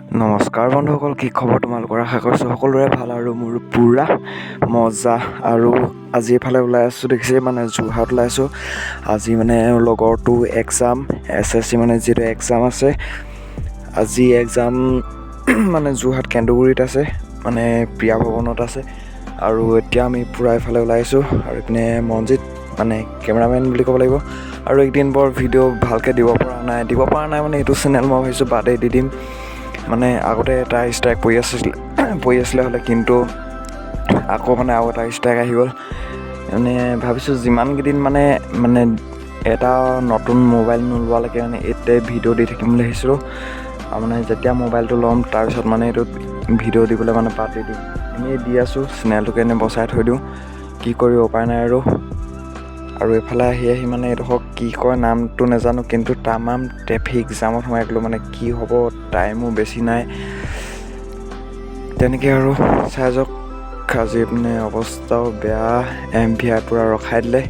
নমস্কাৰ বন্ধুসকল, কি খবৰ তোমালোকৰ? আশা কৰিছোঁ সকলোৰে ভাল আৰু মোৰ পূৰা মজা। আৰু আজি এফালে ওলাই আছোঁ, দেখিছে মানে যোৰহাট ওলাই আছোঁ। আজি মানে লগৰটো এক্সাম SSC মানে যিটো এক্সাম আছে, আজি এক্সাম মানে যোৰহাট কেন্দ্ৰগুৰিত আছে, মানে প্ৰিয়া ভৱনত আছে। আৰু এতিয়া আমি পূৰা এফালে ওলাই আহিছোঁ। আৰু এইপিনে মনজিত মানে কেমেৰামেন বুলি ক'ব লাগিব। আৰু একদিন বৰ ভিডিঅ' ভালকৈ দিব পৰা নাই মানে এইটো চেনেল মই ভাবিছোঁ বাদেই দি দিম। মানে আগতে এটা ষ্ট্ৰাইক পৰি আছিলে হ'লে, কিন্তু আকৌ মানে আৰু এটা ষ্ট্ৰাইক আহি গ'ল। মানে ভাবিছোঁ যিমানকেইদিন মানে এটা নতুন মোবাইল নোলোৱালৈকে মানে এইটোতে ভিডিঅ' দি থাকিম বুলি ভাবিছিলোঁ। আৰু মানে যেতিয়া মোবাইলটো ল'ম তাৰপিছত মানে এইটোত ভিডিঅ' দিবলৈ মানে পাতি দিম। এনেই দি আছোঁ, চেনেলটোকে এনেই বচাই থৈ দিওঁ, কি কৰি উপায় নাই আৰু এইফালে আহি মানে এইডোখৰ কি কয় নামটো নাজানো, কিন্তু তামাম ট্ৰেফিক জামত সোমাই গ'লোঁ। মানে কি হ'ব, টাইমো বেছি নাই, তেনেকৈ আৰু চাই যাওক। আজি মানে অৱস্থাও বেয়া, MVI পূৰা ৰখাই দিলে,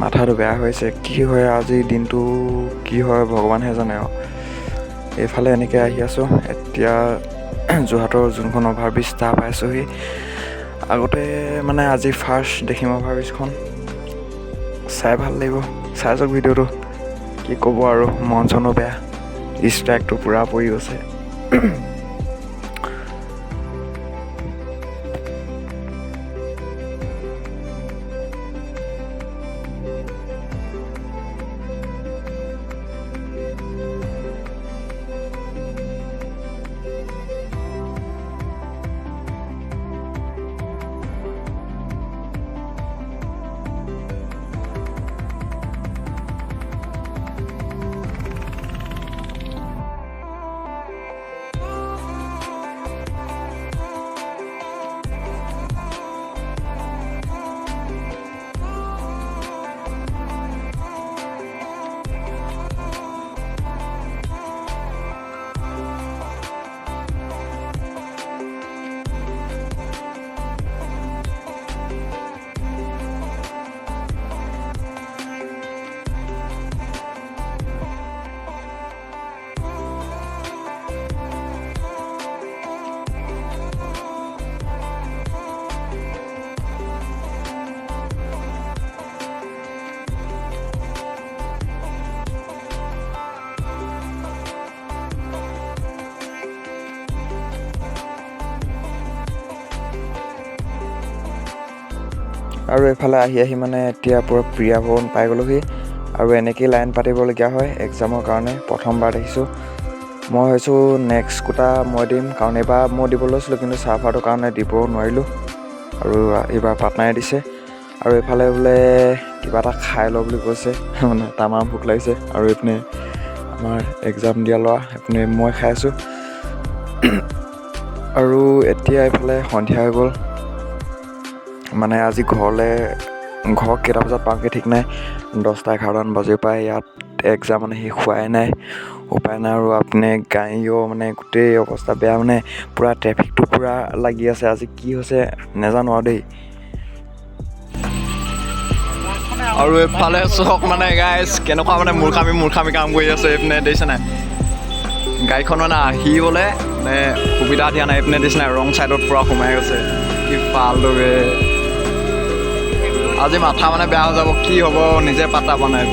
মাথাটো বেয়া হৈছে। কি হয় আজিৰ দিনটো কি হয় ভগৱানহে জানে আৰু। এইফালে এনেকৈ আহি আছোঁ, এতিয়া যোৰহাটৰ যোনখন অভাৰব্ৰিজ তাৰ পাইছোঁহি। আগতে মানে আজি ফাৰ্ষ্ট দেখিম অভাৰব্ৰিজখন, চাই ভাল লাগিব। চাই যাওক ভিডিঅ'টো, কি ক'ব আৰু, মন চনো বেয়া, ষ্ট্ৰাইকটো পূৰা পৰি গৈছে। আৰু এইফালে আহি মানে এতিয়া পূৰা প্ৰিয়া ভৱন পাই গ'লোহি। আৰু এনেকেই লাইন পাতিবলগীয়া হয় এক্সামৰ কাৰণে, প্ৰথমবাৰ দেখিছোঁ। মই ভাবিছোঁ নেক্সট কোটা মই দিম, কাৰণ এইবাৰ মই দিব লৈছিলোঁ, কিন্তু চাৰ্ভাৰটোৰ কাৰণে দিব নোৱাৰিলোঁ। আৰু এইবাৰ পাৰ্টনাৰে দিছে। আৰু এইফালে বোলে কিবা এটা খাই ল বুলি কৈছে, মানে তামাম ভোক লাগিছে। আৰু এইপিনে আমাৰ এক্সাম দিয়া ল'ৰা, এইপিনে মই খাই আছোঁ। আৰু এতিয়া এইফালে সন্ধিয়া হৈ গ'ল। মানে আজি ঘৰ কেইটা বজাত পাওঁগৈ ঠিক নাই, 10-11মান বাজিৰ পৰা ইয়াত এক্সাম মানে শেষ হোৱাই নাই, উপায় নাই। আৰু আপুনি গাড়ীও মানে গোটেই অৱস্থা বেয়া, মানে পূৰা ট্ৰেফিকটো পূৰা লাগি আছে। আজি কি হৈছে নাজানো আৰু দেই। আৰু এইফালে চক মানে গাইজ কেনেকুৱা মানে মূৰ্খামি কাম কৰি আছে। এইপিনে দেখিছে নাই, গাড়ীখন মানে আহিবলৈ মানে সুবিধা দিয়া নাই। এইপিনে দেখিছে নাই, ৰং ছাইডত পূৰা সোমাই গৈছে। কি ফাল্টুৱে, আজি মাথা মানে বেয়া হৈ যাব, কি হ'ব নিজে পাত্তা পোৱা নাই,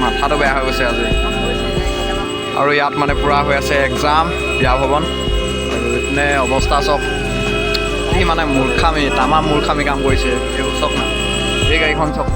মাথাটো বেয়া হৈ গৈছে আজি। আৰু ইয়াত মানে পূৰা হৈ আছে এক্সাম, প্ৰিয়া ভৱন। আৰু এইপিনে অৱস্থা চব, কি মানে তামাম মূৰ্খামি কাম কৰিছে। এইবোৰ চব না, এই গাড়ীখন চব